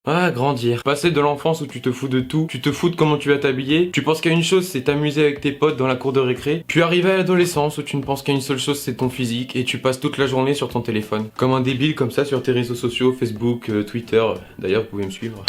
Ah, grandir. Passer de l'enfance où tu te fous de tout, tu te fous de comment tu vas t'habiller, tu penses qu'à une chose c'est t'amuser avec tes potes dans la cour de récré, puis arriver à l'adolescence où tu ne penses qu'à une seule chose c'est ton physique et tu passes toute la journée sur ton téléphone. Comme un débile comme ça sur tes réseaux sociaux, Facebook, Twitter, d'ailleurs vous pouvez me suivre.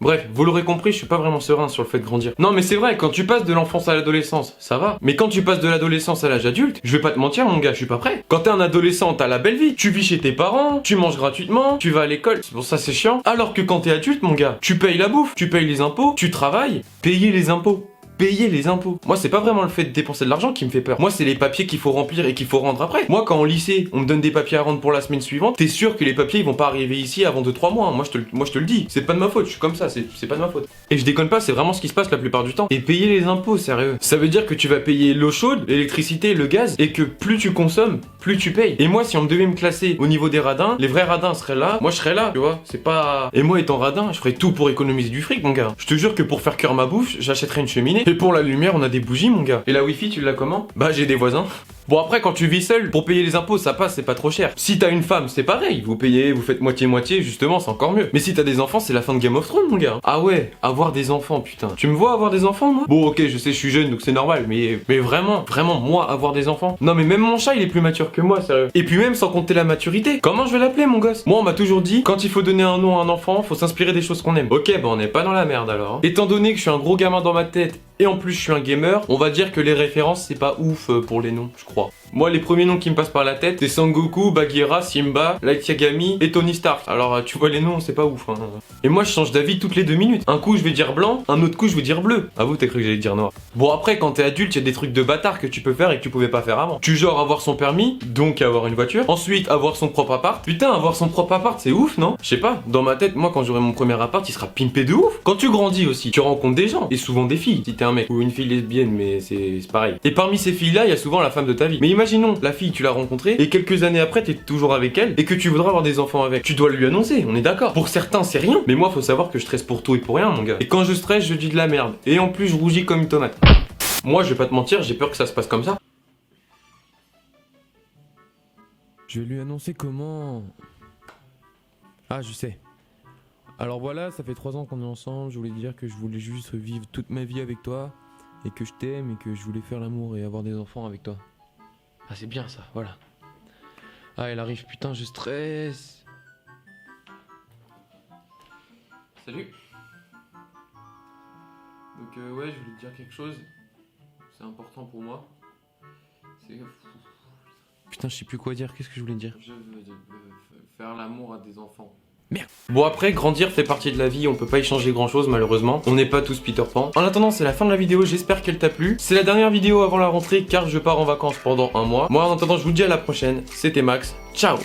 Bref, vous l'aurez compris, je suis pas vraiment serein sur le fait de grandir. Non mais c'est vrai, quand tu passes de l'enfance à l'adolescence, ça va. Mais quand tu passes de l'adolescence à l'âge adulte, je vais pas te mentir mon gars, je suis pas prêt. Quand t'es un adolescent, t'as la belle vie. Tu vis chez tes parents, tu manges gratuitement, tu vas à l'école. Bon ça c'est chiant. Alors que quand t'es adulte mon gars, tu payes la bouffe, tu payes les impôts, tu travailles, payer les impôts. Payer les impôts. Moi, c'est pas vraiment le fait de dépenser de l'argent qui me fait peur. Moi, c'est les papiers qu'il faut remplir et qu'il faut rendre après. Moi, quand au lycée, on me donne des papiers à rendre pour la semaine suivante, t'es sûr que les papiers ils vont pas arriver ici avant 2-3 mois. Moi, je te le dis. C'est pas de ma faute. Je suis comme ça. C'est pas de ma faute. Et je déconne pas. C'est vraiment ce qui se passe la plupart du temps. Et payer les impôts, sérieux. Ça veut dire que tu vas payer l'eau chaude, l'électricité, le gaz, et que plus tu consommes, plus tu payes. Et moi, si on devait me classer au niveau des radins, les vrais radins seraient là. Moi, je serais là. Tu vois. C'est pas. Et moi, étant radin, je ferais tout pour économiser du fric, mon gars. Je te jure que pour faire cuire ma bouffe, j'achèterais une cheminée. Et pour la lumière, on a des bougies mon gars. Et la wifi tu l'as comment? Bah j'ai des voisins. Bon après quand tu vis seul, pour payer les impôts ça passe, c'est pas trop cher. Si t'as une femme c'est pareil, vous payez, vous faites moitié-moitié, justement c'est encore mieux. Mais si t'as des enfants c'est la fin de Game of Thrones mon gars. Ah ouais, avoir des enfants putain. Tu me vois avoir des enfants moi? Bon ok je sais je suis jeune donc c'est normal mais vraiment moi avoir des enfants? Non mais même mon chat il est plus mature que moi sérieux. Et puis même sans compter la maturité, comment je vais l'appeler mon gosse? Moi on m'a toujours dit quand il faut donner un nom à un enfant faut s'inspirer des choses qu'on aime. Ok bah on n'est pas dans la merde alors. Étant donné que je suis un gros gamin dans ma tête et en plus je suis un gamer, on va dire que les références c'est pas ouf pour les noms, je crois. Moi les premiers noms qui me passent par la tête c'est Sangoku, Bagheera, Simba, Light Yagami et Tony Stark. Alors tu vois les noms c'est pas ouf hein. Et moi je change d'avis toutes les 2 minutes. Un coup je vais dire blanc, un autre coup je vais dire bleu. Ah vous t'as cru que j'allais dire noir. Bon après quand t'es adulte y a des trucs de bâtard que tu peux faire et que tu pouvais pas faire avant. Tu genre avoir son permis, donc avoir une voiture. Ensuite avoir son propre appart. Putain avoir son propre appart c'est ouf non? Je sais pas, dans ma tête moi quand j'aurai mon premier appart il sera pimpé de ouf. Quand tu grandis aussi, tu rencontres des gens et souvent des filles. Si t'es un mec ou une fille lesbienne mais c'est pareil. Et parmi ces filles là il y a souvent la femme de ta vie. Mais imaginons la fille tu l'as rencontrée et quelques années après t'es toujours avec elle et que tu voudras avoir des enfants avec. Tu dois lui annoncer, on est d'accord. Pour certains c'est rien, mais moi faut savoir que je stresse pour tout et pour rien mon gars. Et quand je stresse je dis de la merde. Et en plus je rougis comme une tomate. Moi je vais pas te mentir, j'ai peur que ça se passe comme ça. Je vais lui annoncer comment... Ah, je sais. Alors voilà, ça fait 3 ans qu'on est ensemble, je voulais dire que je voulais juste vivre toute ma vie avec toi, et que je t'aime, et que je voulais faire l'amour et avoir des enfants avec toi. Ah, c'est bien ça, voilà. Ah, elle arrive, putain, je stresse. Salut. Donc ouais je voulais te dire quelque chose. C'est important pour moi. C'est... Putain, je sais plus quoi dire, qu'est-ce que je voulais dire? Je veux faire l'amour à des enfants. Merde. Bon après, grandir fait partie de la vie, on peut pas y changer grand chose malheureusement. On n'est pas tous Peter Pan. En attendant, c'est la fin de la vidéo, j'espère qu'elle t'a plu. C'est la dernière vidéo avant la rentrée car je pars en vacances pendant 1 mois. Moi en attendant, je vous dis à la prochaine. C'était Max, ciao.